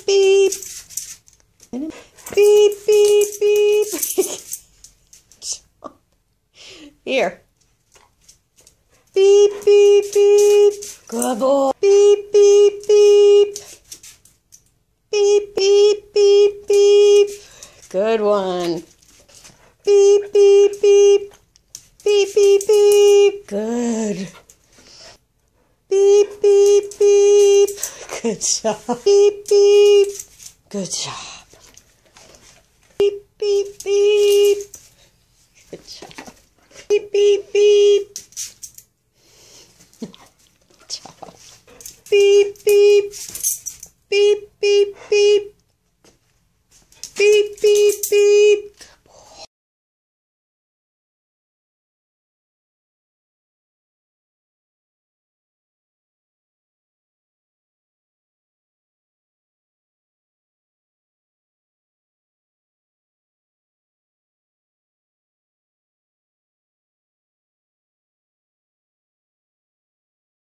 beep. Beep, beep, beep. Here. Beep, beep, beep. Good boy. Beep, beep, beep. Beep, beep, beep, beep. Good one. Beep, beep, beep. Beep, beep, beep. Good. Beep, beep, beep. Good job. Beep, beep. Good job. Beep, beep, beep. Good job. Beep, beep, beep. Good job. Beep, beep. Beep, beep, beep. Beep, beep, beep.